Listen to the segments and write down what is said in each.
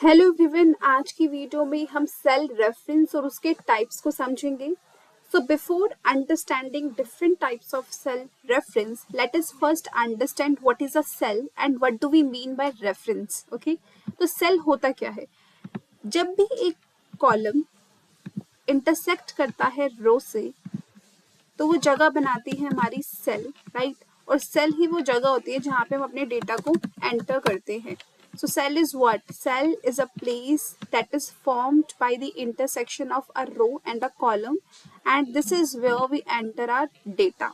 Hello everyone, आज की video में हम सेल रेफरेंस और उसके टाइप्स को समझेंगे. So before understanding different types of cell reference, let us first understand what is a cell and what do we mean by reference. Okay, तो cell होता क्या है? जब भी एक कॉलम इंटरसेक्ट करता है रो से, तो वो जगह बनाती है हमारी सेल, राइट? और सेल ही वो जगह होती है जहाँ पे हम अपने डेटा को एंटर करते हैं. So cell is what? Cell is a place that is formed by the intersection of a row and a column, and this is where we enter our data,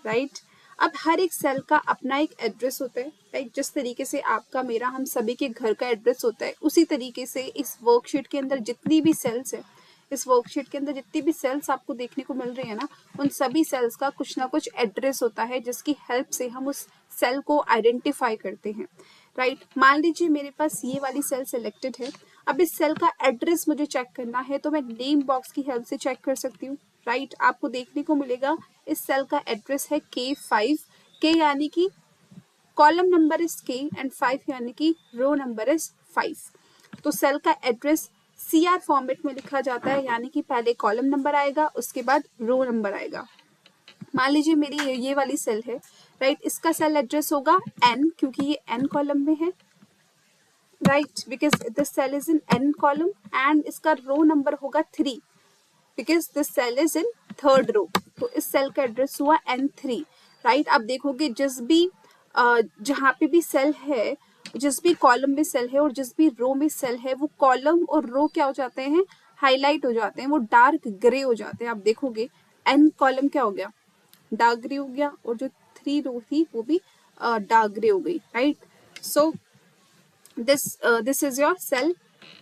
right? अब हर एक cell का अपना एक address होता है, right? जिस तरीके से आपका मेरा हम सभी के घर का एड्रेस होता है, उसी तरीके से इस वर्कशीट के अंदर जितनी भी सेल्स है, इस वर्कशीट के अंदर जितनी भी सेल्स आपको देखने को मिल रही है ना, उन सभी सेल्स का कुछ ना कुछ एड्रेस होता है जिसकी हेल्प से हम उस सेल को आइडेंटिफाई करते हैं, राइट? मान लीजिए मेरे पास ये वाली सेल सिलेक्टेड है. अब इस सेल का एड्रेस मुझे चेक करना है, तो मैं नेम बॉक्स की हेल्प से चेक कर सकती हूँ, राइट? आपको देखने को मिलेगा इस सेल का एड्रेस है K5. K यानी कि column number is K and 5 यानी कि रो नंबर इज 5. तो सेल का एड्रेस CR फॉर्मेट में लिखा जाता है, यानी कि पहले कॉलम नंबर आएगा, उसके बाद रो नंबर आएगा. मान लीजिए मेरी ये वाली सेल है, राइट? इसका सेल एड्रेस होगा N, क्योंकि ये N कॉलम में है, right? Because this cell is in N column. And इसका रो नंबर होगा 3, because this cell is in third row. तो इस सेल का एड्रेस हुआ N3, राइट? आप देखोगे जिस भी जहाँ पे भी सेल है, जिस भी कॉलम में सेल है और जिस भी रो में सेल है, वो कॉलम और रो क्या हो जाते हैं? हाईलाइट हो जाते हैं, वो डार्क ग्रे हो जाते हैं. आप देखोगे N कॉलम क्या हो गया? डार्क ग्रे हो गया, और जो 3 रो थी वो भी डार्क ग्रे हो गई, right? So this is your cell.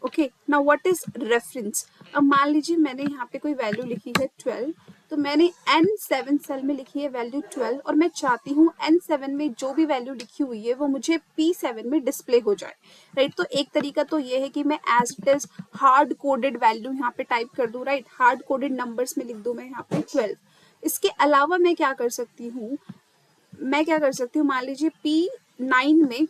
Okay, now what is reference? अब मान लीजिए मैंने यहाँ पे कोई वैल्यू लिखी है 12, तो मैंने N7 सेल में लिखी है वैल्यू 12, और मैं चाहती हूँ N7 में जो भी वैल्यू लिखी हुई है वो मुझे P7 में डिस्प्ले हो जाए, राइट? तो एक तरीका तो ये है कि मैं as it is hard coded value यहाँ पे टाइप कर दूँ, राइट? हार्ड कोडेड नंबर्स में लिख दूँ मैं यहाँ पे 12. इसके अलावा मैं क्या कर सकती हूँ? मान लीजिए P9 में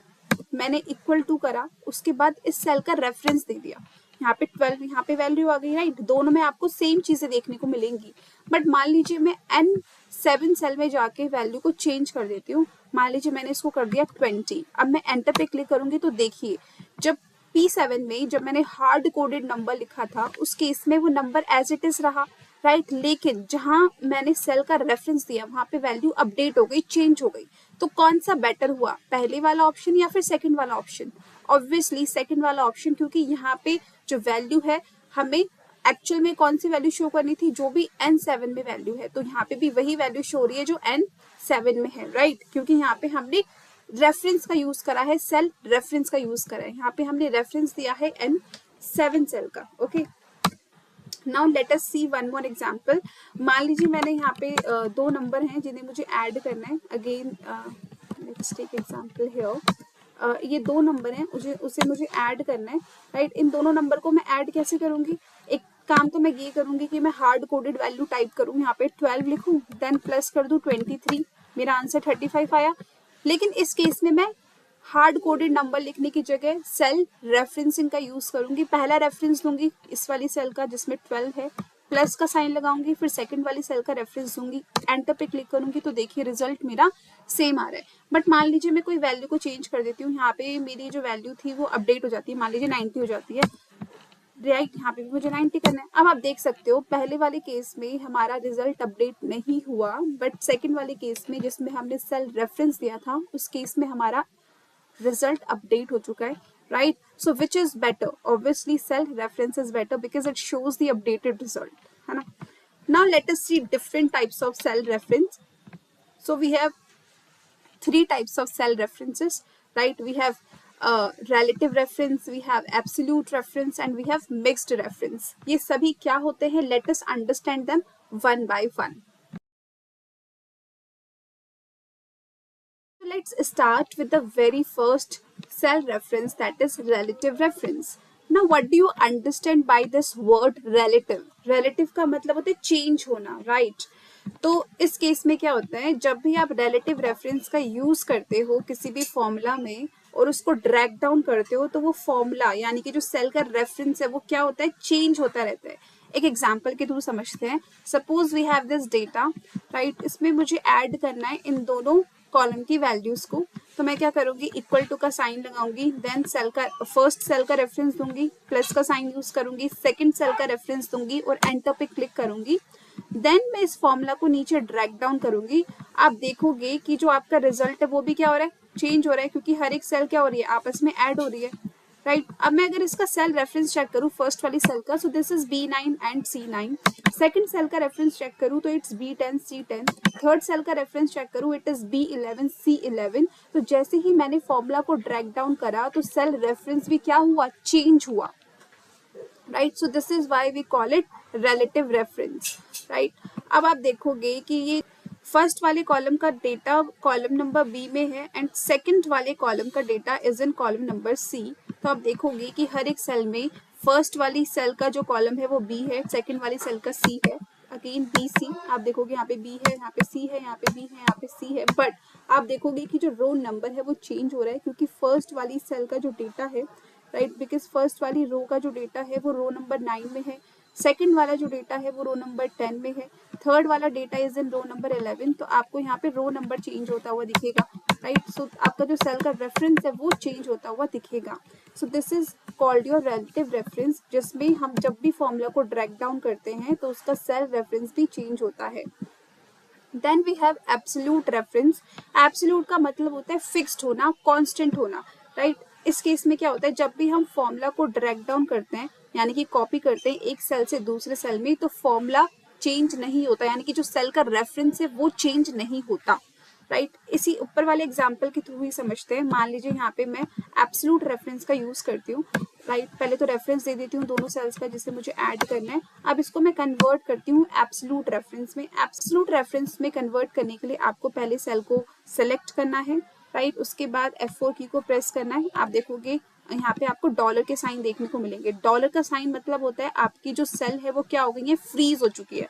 मैंने इक्वल टू करा, उसके बाद इस सेल का रेफरेंस दे दिया. यहाँ पे 12, यहाँ पे वैल्यू आ गई, राइट? दोनों में आपको सेम चीजें देखने को मिलेंगी. बट मान लीजिए मैं N7 सेल में जाके वैल्यू को चेंज कर देती हूँ. मान लीजिए मैंने इसको कर दिया 20. अब मैं एंटर पे क्लिक करूंगी, तो देखिए जब P7 में जब मैंने हार्ड कोडेड नंबर लिखा था, उस केस में वो नंबर एज इट इज रहा, राइट? लेकिन जहां मैंने सेल का रेफरेंस दिया वहां पे वैल्यू अपडेट हो गई, चेंज हो गई. तो कौन सा बेटर हुआ, पहले वाला ऑप्शन या फिर सेकंड वाला ऑप्शन? ऑब्वियसली सेकंड वाला ऑप्शन, क्योंकि यहाँ पे जो वैल्यू है हमें एक्चुअल में कौन सी वैल्यू शो करनी थी? जो भी N7 में वैल्यू है, तो यहाँ पे भी वही वैल्यू शो हो रही है जो N7 में है, राइट? क्योंकि यहाँ पे हमने रेफरेंस का यूज करा है, सेल रेफरेंस का यूज करा है. यहाँ पे हमने रेफरेंस दिया है N7 सेल का. ओके, नाउ लेट अस सी वन मोर एग्जांपल. मान लीजिए मैंने यहाँ पे दो नंबर हैं जिन्हें मुझे ऐड करना है. Again let's take example here. ये दो नंबर हैं, उसे मुझे ऐड करना है, राइट? इन दोनों नंबर को मैं ऐड कैसे करूंगी? एक काम तो मैं ये करूंगी कि मैं हार्ड कोडेड वैल्यू टाइप करूँ, यहाँ पे 12 लिखूं, देन प्लस कर दूं 23, मेरा आंसर 35 आया. लेकिन इस केस में मैं हार्ड कोडेड नंबर लिखने की जगह सेल रेफरेंसिंग का यूज करूंगी. पहला रेफरेंस लूंगी इस वाली सेल का जिसमें 12 है, प्लस का साइन लगाऊंगी, फिर सेकंड वाली सेल का रेफरेंस दूंगी, एंटर पे क्लिक करूंगी, तो देखिए रिजल्ट मेरा सेम आ रहा है. बट मान लीजिए मैं कोई वैल्यू को चेंज कर देती हूँ, यहाँ पे मेरी जो वैल्यू थी वो अपडेट हो जाती है, मान लीजिए 90 हो जाती है, राइट? यहाँ पे भी मुझे 90 करना है. अब आप देख सकते हो पहले वाले केस में हमारा रिजल्ट अपडेट नहीं हुआ, बट सेकंड वाले केस में जिसमें हमने सेल रेफरेंस दिया था, उस केस में हमारा रिजल्ट अपडेट हो चुका है, right? So which is better? Obviously cell reference is better because it shows the updated result, है ना? Now let us see different types of cell reference. So we have three types of cell references, right? We have relative reference, we have absolute reference, and we have mixed reference. ये सभी क्या होते हैं? Let us understand them one by one. So let's start with the very first cell reference, that is relative reference. Now what do you understand by this word relative? Relative का मतलब होता है change होना, right? तो इस case में क्या होता है, जब भी आप रिलेटिव रेफरेंस का यूज करते हो किसी भी फॉर्मूला में, और उसको ड्रैग डाउन करते हो तो वो फॉर्मूला यानी कि जो सेल का रेफरेंस है वो क्या होता है, चेंज होता रहता है। एक एग्जाम्पल के थ्रू समझते हैं। Suppose we have this data, right, इसमें मुझे ऐड करना है इन दोनों कॉलम की वैल्यूज को। तो मैं क्या करूंगी, इक्वल टू का साइन लगाऊंगी, देन सेल का फर्स्ट सेल का रेफरेंस दूंगी, प्लस का साइन यूज करूंगी, सेकंड सेल का रेफरेंस दूंगी और एंटर पे क्लिक करूंगी। देन मैं इस फॉर्मूला को नीचे ड्रैग डाउन करूंगी। आप देखोगे कि जो आपका रिजल्ट है वो भी क्या हो रहा है, चेंज हो रहा है, क्योंकि हर एक सेल क्या हो रही है, आपस में ऐड हो रही है, राइट। अब मैं अगर इसका सेल रेफरेंस चेक करूं फर्स्ट वाली सेल का, so this is B9 and C9। Second cell का रेफरेंस चेक करूं तो it's B10 C10। Third cell का रेफरेंस चेक करूं इट इज B11 C11। तो जैसे ही मैंने फॉर्मूला को ड्रैग डाउन करा तो सेल रेफरेंस भी क्या हुआ, चेंज हुआ, right. So this is why we call it relative reference, right. अब आप देखोगे कि ये फर्स्ट वाले कॉलम का डेटा कॉलम नंबर बी में है एंड सेकंड वाले कॉलम का data is in column number C. तो आप देखोगे कि हर एक सेल में फर्स्ट वाली सेल का जो कॉलम है वो बी है, सेकंड वाली सेल का सी है, अगेन बी सी। आप देखोगे यहाँ पे बी है, यहाँ पे सी है, यहाँ पे बी है, यहाँ पे सी है, बट आप देखोगे कि जो रो नंबर है वो चेंज हो रहा है क्योंकि फर्स्ट वाली सेल का जो डेटा है, राइट, बिकॉज फर्स्ट वाली रो का जो डेटा है वो रो नंबर 9 में है, सेकंड वाला जो डेटा है वो रो नंबर 10 में है, थर्ड वाला data is in row number 11। तो आपको यहाँ पे रो नंबर चेंज होता हुआ दिखेगा, राइट। सो आपका जो सेल का रेफरेंस है वो चेंज होता हुआ दिखेगा। सो this is called your relative reference, जिसमें हम जब भी फॉर्मूला को ड्रैग डाउन करते हैं तो उसका सेल रेफरेंस भी चेंज होता है। Then we have absolute reference. Absolute का मतलब होता है फिक्स्ड होना, कांस्टेंट होना, राइट। इस केस में क्या होता है, जब भी हम फॉर्मूला को ड्रैग डाउन करते हैं यानी कि कॉपी करते हैं एक सेल से दूसरे सेल में, तो फॉर्मूला चेंज नहीं होता, यानी कि जो सेल का रेफरेंस है वो चेंज नहीं होता, राइट। इसी ऊपर वाले एग्जाम्पल के थ्रू ही समझते हैं। मान लीजिए यहाँ पे मैं एब्सोल्यूट रेफरेंस का यूज करती हूँ, राइट। पहले तो रेफरेंस दे देती हूँ दोनों सेल्स का जिसे मुझे ऐड करना है। अब इसको मैं कन्वर्ट करती हूँ एब्सोल्यूट रेफरेंस में। एब्सोल्यूट रेफरेंस में कन्वर्ट करने के लिए आपको पहले सेल को सेलेक्ट करना है, राइट। उसके बाद F4 की को प्रेस करना है। आप देखोगे यहाँ पे आपको डॉलर के साइन देखने को मिलेंगे। डॉलर का साइन मतलब होता है आपकी जो सेल है वो क्या हो गई है, फ्रीज हो चुकी है,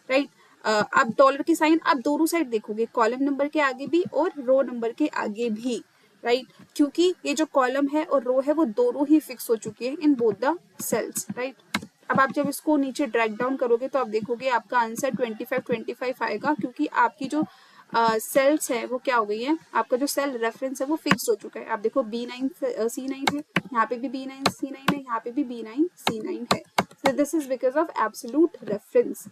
राइट। आप डॉलर की साइन आप दोनों साइड देखोगे, कॉलम नंबर के आगे भी और रो नंबर के आगे भी, राइट, क्योंकि ये जो कॉलम है और रो है वो दोनों ही फिक्स हो चुकी है in both the cells, right. अब आप जब इसको नीचे ड्रैग डाउन करोगे तो आप देखोगे आपका आंसर 25 आएगा, क्योंकि आपकी जो सेल्स है वो क्या हो गई है, आपका जो सेल रेफरेंस है वो फिक्स हो चुका है। आप देखो B9 C9 है, यहाँ पे भी B9 C9 है, यहाँ पे भी B9 C9 है। So this is because of absolute reference।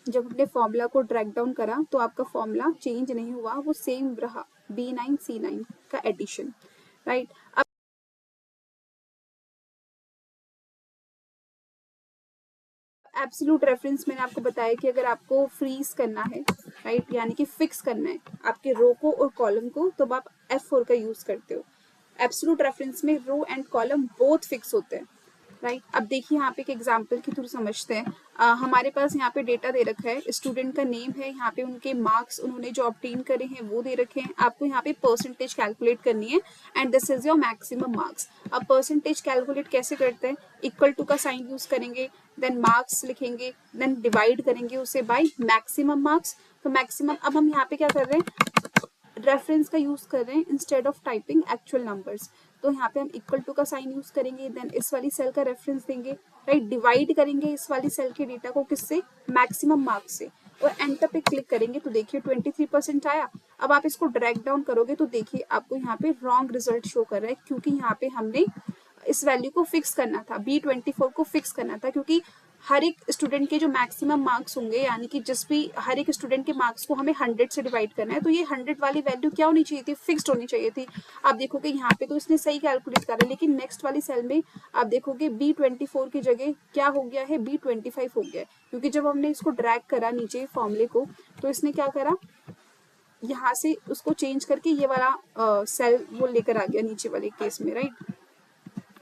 जब हमने फॉर्मूला को ड्रैग डाउन करा तो आपका फॉर्मूला चेंज नहीं हुआ, वो सेम रहा, B9 C9 का एडिशन, राइट। अब एब्सोल्यूट रेफरेंस मैंने आपको बताया कि अगर आपको फ्रीज करना है, राइट, यानी कि फिक्स करना है आपके रो को और कॉलम को, तो आप F4 का यूज करते हो। एब्सोल्यूट रेफरेंस में row and column both fix होते हैं, राइट। अब देखिए यहाँ पे एक एग्जांपल के थ्रू समझते हैं। हमारे पास यहाँ पे डेटा दे रखा है, स्टूडेंट का नेम है, यहाँ पे उनके मार्क्स उन्होंने जो ऑब्टेन करे हैं वो दे रखे हैं। आपको यहाँ पे परसेंटेज कैलकुलेट करनी है and this is your maximum marks. अब परसेंटेज कैलकुलेट कैसे करते हैं, इक्वल टू का साइन यूज करेंगे, देन मार्क्स लिखेंगे, देन डिवाइड करेंगे उसे बाय मैक्सिमम मार्क्स। तो मैक्सिमम, अब हम यहाँ पे क्या कर रहे हैं, रेफरेंस का यूज कर रहे हैं instead of typing actual numbers. तो यहाँ पे हम इक्वल टू का साइन यूज करेंगे, देन इस वाली सेल का रेफरेंस देंगे, राइट, डिवाइड करेंगे इस वाली सेल के डेटा को किससे, मैक्सिमम मार्क्स से, और एंटर पे क्लिक करेंगे तो देखिए 23% आया। अब आप इसको ड्रैग डाउन करोगे तो देखिए आपको यहाँ पे रॉन्ग रिजल्ट शो कर रहा है, क्योंकि यहाँ पे हमने इस वैल्यू को फिक्स करना था, B24 को फिक्स करना था, क्योंकि हर एक स्टूडेंट के जो मैक्सिमम मार्क्स होंगे, यानी कि जिस भी हर एक स्टूडेंट के मार्क्स को हमें 100 से डिवाइड करना है, तो ये 100 वाली वैल्यू क्या होनी चाहिए थी, फिक्स्ड होनी चाहिए थी। आप देखोगे यहाँ पे तो इसने सही कैलकुलेट करा, लेकिन नेक्स्ट वाली सेल में आप देखोगे B24 की जगह क्या हो गया है, B25 हो गया है, क्योंकि जब हमने इसको ड्रैग करा नीचे फॉर्मूले को तो इसने क्या करा, यहाँ से उसको चेंज करके ये वाला सेल वो लेकर आ गया नीचे वाले केस में, राइट,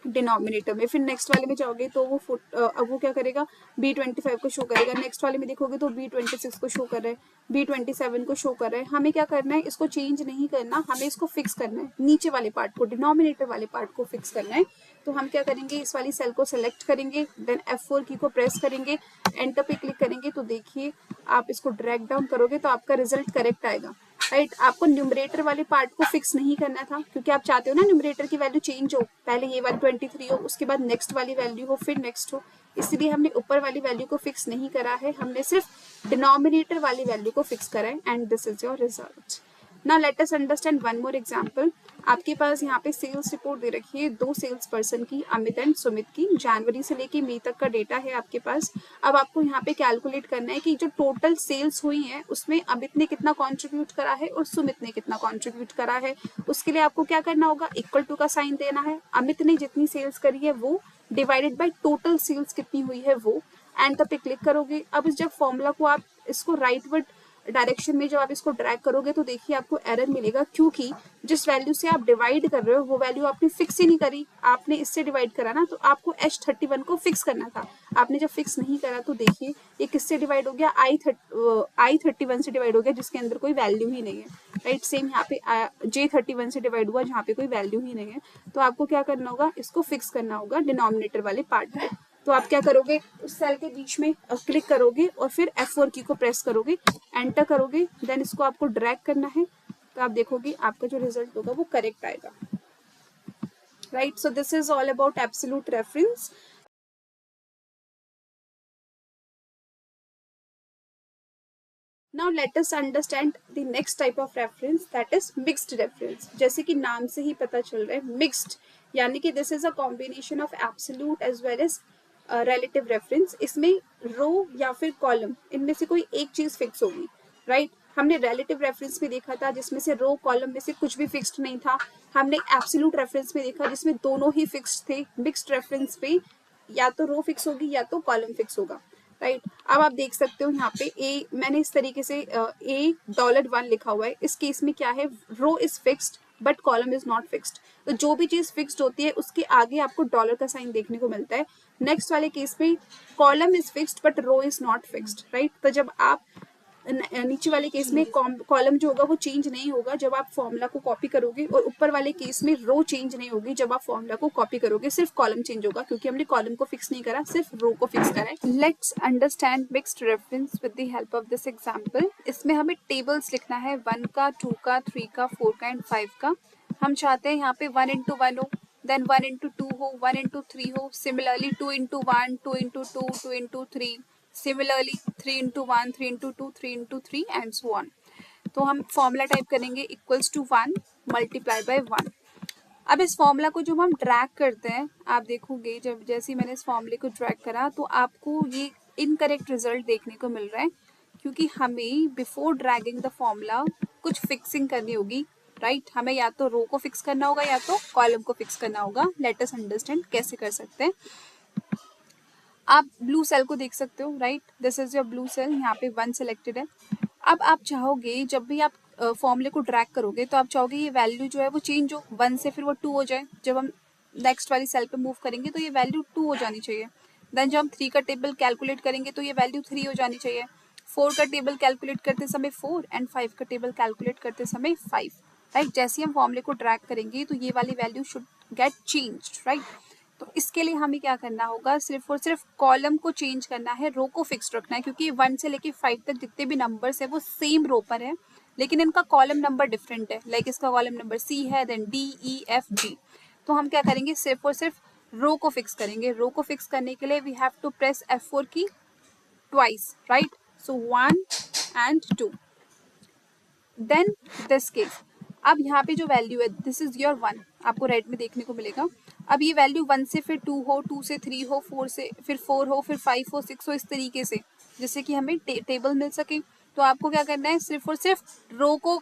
डिनोमिनेटर में। फिर नेक्स्ट वाले में जाओगे तो वो अब वो क्या करेगा, B25 को शो करेगा। नेक्स्ट वाले में देखोगे तो B26 को शो कर रहा है, B27 को शो कर रहा है। हमें क्या करना है, इसको चेंज नहीं करना, हमें इसको फिक्स करना है, नीचे वाले पार्ट को, डिनोमिनेटर वाले पार्ट को फिक्स करना है। तो हम क्या करेंगे, इस वाली सेल को सेलेक्ट करेंगे, देन F4 की को प्रेस करेंगे, एंटर पे क्लिक करेंगे तो देखिए आप इसको ड्रैग डाउन करोगे तो आपका रिजल्ट करेक्ट आएगा, राइट। आपको न्यूमरेटर वाले पार्ट को फिक्स नहीं करना था क्योंकि आप चाहते हो ना न्यूमरेटर की वैल्यू चेंज हो, पहले ये वाली 23 हो, उसके बाद नेक्स्ट वाली वैल्यू हो, फिर नेक्स्ट हो, इसलिए हमने ऊपर वाली वैल्यू को फिक्स नहीं करा है, हमने सिर्फ डिनोमिनेटर वाली वैल्यू को फिक्स करा है and this is your result. Now let us understand one more example. आपके पास यहाँ पे सेल्स रिपोर्ट दे रखी है 2 सेल्स पर्सन की, अमित एंड सुमित की, जनवरी से लेके मई तक का डेटा है आपके पास। अब आपको यहाँ पे कैलकुलेट करना है कि जो टोटल सेल्स हुई है उसमें अमित ने कितना कंट्रीब्यूट करा है और सुमित ने कितना कंट्रीब्यूट करा है। उसके लिए आपको क्या करना होगा, इक्वल टू का साइन देना है। अमित ने जितनी सेल्स करी है वो डिवाइडेड बाय टोटल सेल्स कितनी हुई है वो, एंटर पे क्लिक करोगे। अब इस जब फॉर्मूला को आप इसको राइटवर्ड डायरेक्शन में जब आप इसको ड्रैग करोगे तो देखिए आपको एरर मिलेगा, क्योंकि जिस वैल्यू से आप डिवाइड कर रहे हो वो वैल्यू आपने फिक्स ही नहीं करी, आपने इससे डिवाइड करा ना, तो आपको H31 को फिक्स करना था। आपने जब फिक्स नहीं करा तो देखिए ये किससे डिवाइड हो गया, I31 से डिवाइड हो गया जिसके अंदर कोई वैल्यू ही नहीं है, राइट। सेम यहाँ पे J31 से डिवाइड हुआ जहाँ पे कोई वैल्यू ही नहीं है। तो आपको क्या करना होगा, इसको फिक्स करना होगा डिनोमिनेटर वाले पार्ट में। तो आप क्या करोगे, उस सेल के बीच में क्लिक करोगे और फिर F4 की को प्रेस करोगे, एंटर करोगे, देन इसको आपको ड्रैग करना है, तो आप देखोगे आपका जो रिजल्ट होगा वो करेक्ट आएगा, right. So this is all about absolute reference. Now let us understand the next type of reference, that is mixed reference। जैसे कि नाम से ही पता चल रहा है mixed, यानी कि this is a combination of absolute as well as relative reference। इसमें रो या फिर कॉलम इनमें से कोई एक चीज फिक्स होगी, राइट। हमने relative reference में देखा था जिसमें से रो कॉलम में से कुछ भी फिक्स्ड नहीं था। हमने absolute reference में देखा जिसमें दोनों ही फिक्स्ड थे। mixed reference पे या तो रो फिक्स होगी या तो कॉलम फिक्स होगा, राइट। अब आप देख सकते हो यहाँ पे ए, मैंने इस तरीके से $1 लिखा हुआ है। इस केस में क्या है, row is fixed but column is not fixed. तो जो भी चीज फिक्स्ड होती है उसके आगे आपको डॉलर का साइन देखने को मिलता है। नेक्स्ट वाले केस में column is fixed but row is not fixed, right. तो जब आप नीचे वाले केस में कॉलम जो होगा वो चेंज नहीं होगा जब आप फॉर्मूला को कॉपी करोगे, और ऊपर वाले केस में रो चेंज नहीं होगी जब आप फॉर्मूला को कॉपी करोगे, सिर्फ कॉलम चेंज होगा क्योंकि हमने कॉलम को फिक्स नहीं करा, सिर्फ रो को फिक्स करा है। Let's understand mixed reference with the help of this example. इसमें हमें टेबल्स लिखना है 1 का, 2 का, 3 का, 4 का एंड 5 का। हम चाहते हैं यहाँ पे 1 into 1 हो, देन 1 into 2 हो, 1 into 3 हो, similarly 2 into 1, 2 into 2, 2 into 3, similarly 3 into 1, 3 into 2, 3 into 3 and so on. तो हम फॉर्मूला टाइप करेंगे इक्वल्स टू 1 मल्टीप्लाई बाय 1। अब इस फॉर्मूला को जब हम ड्रैग करते हैं, आप देखोगे जब जैसे ही मैंने इस फॉर्मूले को ड्रैग करा तो आपको ये इनकरेक्ट रिजल्ट देखने को मिल रहा है, क्योंकि हमें बिफोर ड्रैगिंग द फॉर्मूला कुछ फिक्सिंग करनी होगी, राइट। हमें या तो रो को फिक्स करना होगा या तो कॉलम को फिक्स करना होगा। लेट अस अंडरस्टैंड कैसे कर सकते हैं। आप ब्लू सेल को देख सकते हो, right. This is your blue cell, यहाँ पे 1 सिलेक्टेड है। अब आप चाहोगे जब भी आप फॉर्मूले को ड्रैग करोगे तो आप चाहोगे ये वैल्यू जो है वो चेंज हो, 1 से फिर वो 2 हो जाए। जब हम नेक्स्ट वाली सेल पे मूव करेंगे तो ये वैल्यू 2 हो जानी चाहिए। देन जब हम 3 का टेबल कैलकुलेट करेंगे तो ये वैल्यू 3 हो जानी चाहिए। 4 का टेबल कैलकुलेट करते समय 4 एंड 5 का टेबल कैलकुलेट करते समय 5, राइट। जैसे ही हम फॉर्मूले को ड्रैग करेंगे तो ये वाली value should get changed, right. तो इसके लिए हमें क्या करना होगा, सिर्फ और सिर्फ कॉलम को चेंज करना है, रो को फिक्स रखना है, क्योंकि 1 से लेके 5 तक जितने भी नंबर्स है वो सेम रो पर है, लेकिन इनका कॉलम नंबर डिफरेंट है। लाइक इसका कॉलम नंबर C है, then D, E, F, G। तो हम क्या करेंगे, सिर्फ और सिर्फ रो को फिक्स करेंगे। रो को फिक्स करने के लिए we have to press F4 key twice, right. So 1 and 2, then this case. अब यहाँ पे जो वैल्यू है दिस इज योर 1, आपको रेड में देखने को मिलेगा। अब ये वैल्यू 1 से फिर 2 हो, 2 से 3 हो, 4 से फिर 4 हो, फिर 5 हो, 6 हो, इस तरीके से, जिससे कि हमें टेबल मिल सके। तो आपको क्या करना है, सिर्फ और सिर्फ रो को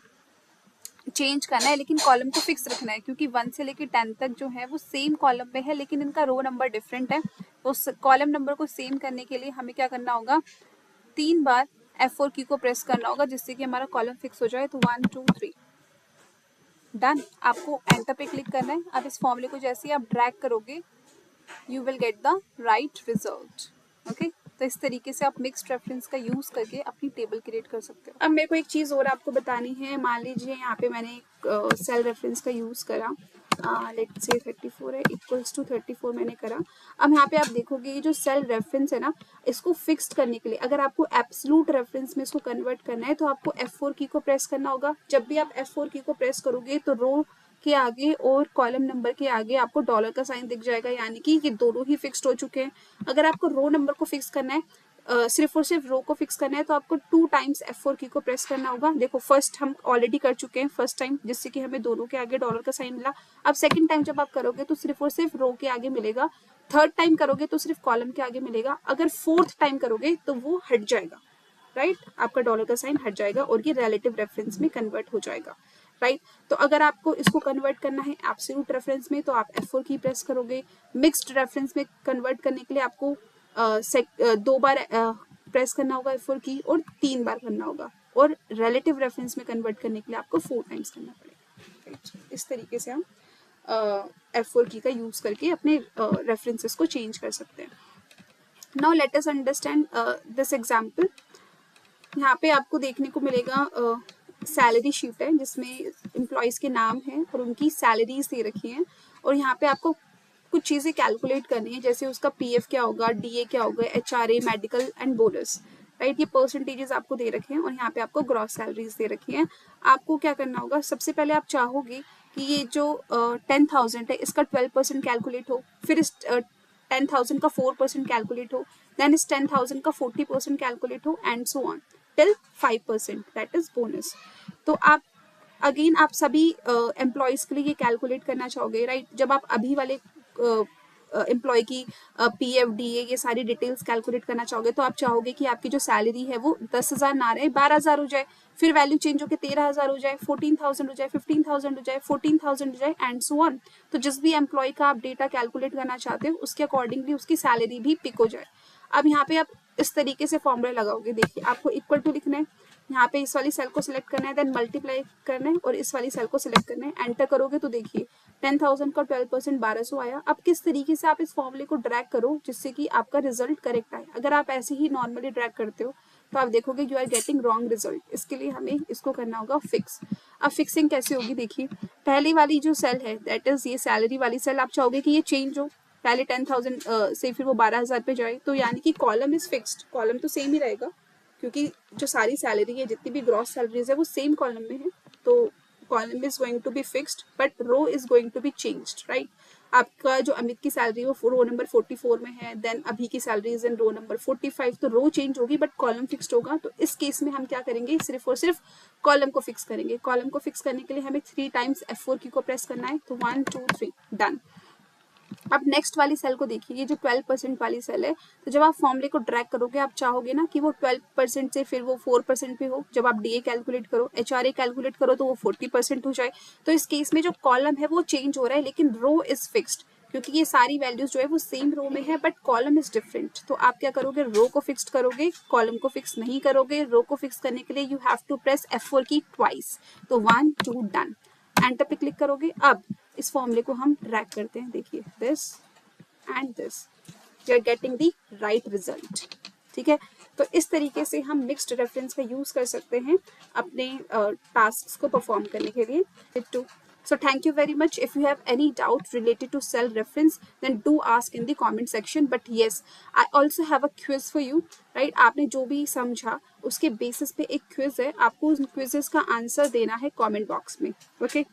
चेंज करना है, लेकिन कॉलम को फिक्स रखना है, क्योंकि 1 से लेकर 10 तक जो है वो सेम कॉलम में है, लेकिन इनका रो नंबर डिफरेंट है। तो उस कॉलम नंबर को सेम करने के लिए हमें क्या करना होगा, 3 बार F4 की को प्रेस करना होगा, जिससे कि हमारा कॉलम फिक्स हो जाए। तो 1 2 3 डन। आपको एंटर पे क्लिक करना है। अब इस फॉर्मूले को जैसे ही आप ड्रैग करोगे you will get the right result, okay. तो इस तरीके से आप मिक्स्ड रेफरेंस का यूज करके अपनी टेबल क्रिएट कर सकते हो। अब मेरे को एक चीज और आपको बतानी है। मान लीजिए यहाँ पे मैंने सेल रेफरेंस का यूज करा, लेट्स से 34 है इक्वल्स टू 34 मैंने करा। अब यहाँ पे आप देखोगे ये जो सेल रेफरेंस है ना, इसको फिक्स्ड करने के लिए अगर आपको एब्सोल्यूट रेफरेंस में इसको कन्वर्ट करना है तो आपको F4 की को प्रेस करना होगा। जब भी आप F4 की को प्रेस करोगे तो रो के आगे और कॉलम नंबर के आगे आपको डॉलर का साइन दिख जाएगा, यानी कि ये दोनों ही फिक्स्ड हो चुके हैं। अगर आपको रो नंबर को फिक्स करना है, सिर्फ और सिर्फ रो को फिक्स करना है, तो आपको 2 टाइम्स F4 की को प्रेस करना होगा। देखो फर्स्ट हम ऑलरेडी कर चुके हैं फर्स्ट टाइम, जिससे कि हमें दोनों के आगे डॉलर का साइन मिला। अब सेकंड टाइम जब आप करोगे तो सिर्फ और सिर्फ रो के आगे मिलेगा, थर्ड टाइम करोगे तो सिर्फ कॉलम के आगे मिलेगा, अगर फोर्थ टाइम करोगे तो वो हट जाएगा, राइट आपका डॉलर का साइन हट जाएगा और ये रिलेटिव रेफरेंस में कन्वर्ट हो जाएगा, राइट। तो अगर आपको इसको कन्वर्ट करना है एब्सोल्यूट रेफरेंस में तो आप F4 की प्रेस करोगे। मिक्स्ड रेफरेंस में कन्वर्ट करने के लिए आपको 2 बार प्रेस करना होगा F4 की और 3 बार करना होगा, और रिलेटिव रेफरेंस में कन्वर्ट करने के लिए आपको 4 टाइम्स करना पड़ेगा, राइट। इस तरीके से हम F4 की का यूज करके अपने रेफरेंसेस को चेंज कर सकते हैं। Now let us understand this example. यहाँ पे आपको देखने को मिलेगा सैलरी शीट है जिसमें एम्प्लॉयज के नाम हैं और उनकी सैलरीज दे रखी हैं, और यहाँ पे आपको कुछ चीज़ें कैलकुलेट करनी है, जैसे उसका पीएफ क्या होगा, डीए क्या होगा, HRA, medical and bonus, right. ये परसेंटेजेस आपको दे रखे हैं और यहाँ पे आपको ग्रॉस सैलरीज दे रखी हैं। आपको क्या करना होगा, सबसे पहले आप चाहोगे कि ये जो 10,000 है इसका 12% कैलकुलेट हो, फिर इस 10,000 का 4% कैलकुलेट हो, देन इस 10,000 का 40% कैलकुलेट हो, and so on till 5%, that is bonus. तो आप अगेन आप सभी एम्प्लॉयज के लिए ये कैलकुलेट करना चाहोगे, राइट। जब आप अभी वाले एम्प्लॉय की पीएफ डीए ये सारी डिटेल्स कैलकुलेट करना चाहोगे तो आप चाहोगे कि आपकी जो सैलरी है वो 10,000 ना रहे 12,000 हो जाए, फिर वैल्यू चेंज होकर 13,000 हो जाए, 14,000 हो जाए, 15,000 हो जाए, 14,000 हो जाए, एंड सो ऑन। तो जिस भी एम्प्लॉय का आप डेटा कैलकुलेट करना चाहते हो उसके अकॉर्डिंगली उसकी सैलरी भी पिक हो जाए। अब यहाँ पे आप इस तरीके से फॉर्मूला लगाओगे। देखिए आपको इक्वल टू लिखना है, यहाँ पे इस वाली सेल को सिलेक्ट करना है, देन मल्टीप्लाई करना है और इस वाली सेल को सिलेक्ट करना है, एंटर करोगे तो देखिए 10,000 का 12% 1200 आया। अब किस तरीके से आप इस फॉर्मूले को ड्रैग करो जिससे कि आपका रिजल्ट करेक्ट आए। अगर आप ऐसे ही नॉर्मली ड्रैग करते हो तो आप देखोगे you are getting wrong result. इसके लिए हमें इसको करना होगा फिक्स। अब फिक्सिंग कैसे होगी, देखिए पहली वाली जो सेल है दैट इज ये सैलरी वाली सेल, आप चाहोगे कि ये चेंज हो, पहले 10,000 से फिर वो 12,000 पे जाए, तो यानी कि कॉलम इज फिक्स्ड, कॉलम तो सेम ही रहेगा क्योंकि जो सारी सैलरी है जितनी भी ग्रॉस सैलरीज है वो सेम कॉलम में है, तो column is going to be fixed but row is going to be changed, right. आपका जो अमित की सैलरी वो रो नंबर 44 में है, देन अभी की salary is in row number 45, तो रो चेंज होगी बट कॉलम फिक्स्ड होगा। तो इस केस में हम क्या करेंगे, सिर्फ और सिर्फ कॉलम को फिक्स करेंगे। कॉलम को फिक्स करने के लिए हमें 3 टाइम्स F4 की को प्रेस करना है, तो 1 2 3 डन। अब नेक्स्ट वाली सेल को देखिए, ये जो 12% वाली सेल है, तो जब आप फॉर्मूले को ड्रैग करोगे आप चाहोगे ना कि वो 12% से फिर वो 4% पे हो। जब आप डीए कैलकुलेट करो, एचआरए कैलकुलेट करो तो वो 40% हो जाए। तो इस केस में जो कॉलम है वो चेंज हो रहा है लेकिन रो इज फिक्स्ड, क्योंकि ये सारी वैल्यूज जो है वो सेम रो में है बट कॉलम इज डिफरेंट। तो आप क्या करोगे, रो को फिक्स्ड करोगे, कॉलम को फिक्स नहीं करोगे। रो को फिक्स करने के लिए you have to press F4 key twice, तो 1 2 डन, एंटर पे क्लिक करोगे। अब इस फॉर्मूले को हम ड्रैग करते हैं, देखिए this and this, you are getting the right result, ठीक है। तो इस तरीके से हम मिक्स्ड रेफरेंस का यूज कर सकते हैं अपने टास्क को परफॉर्म करने के लिए। So thank you very much. If you have any doubt related to cell reference, then do ask in the comment section. But yes, I also have a quiz for you, right? आपने जो भी समझा उसके basis पे एक quiz है, आपको उस क्विजेस का आंसर देना है कमेंट बॉक्स में, ओके?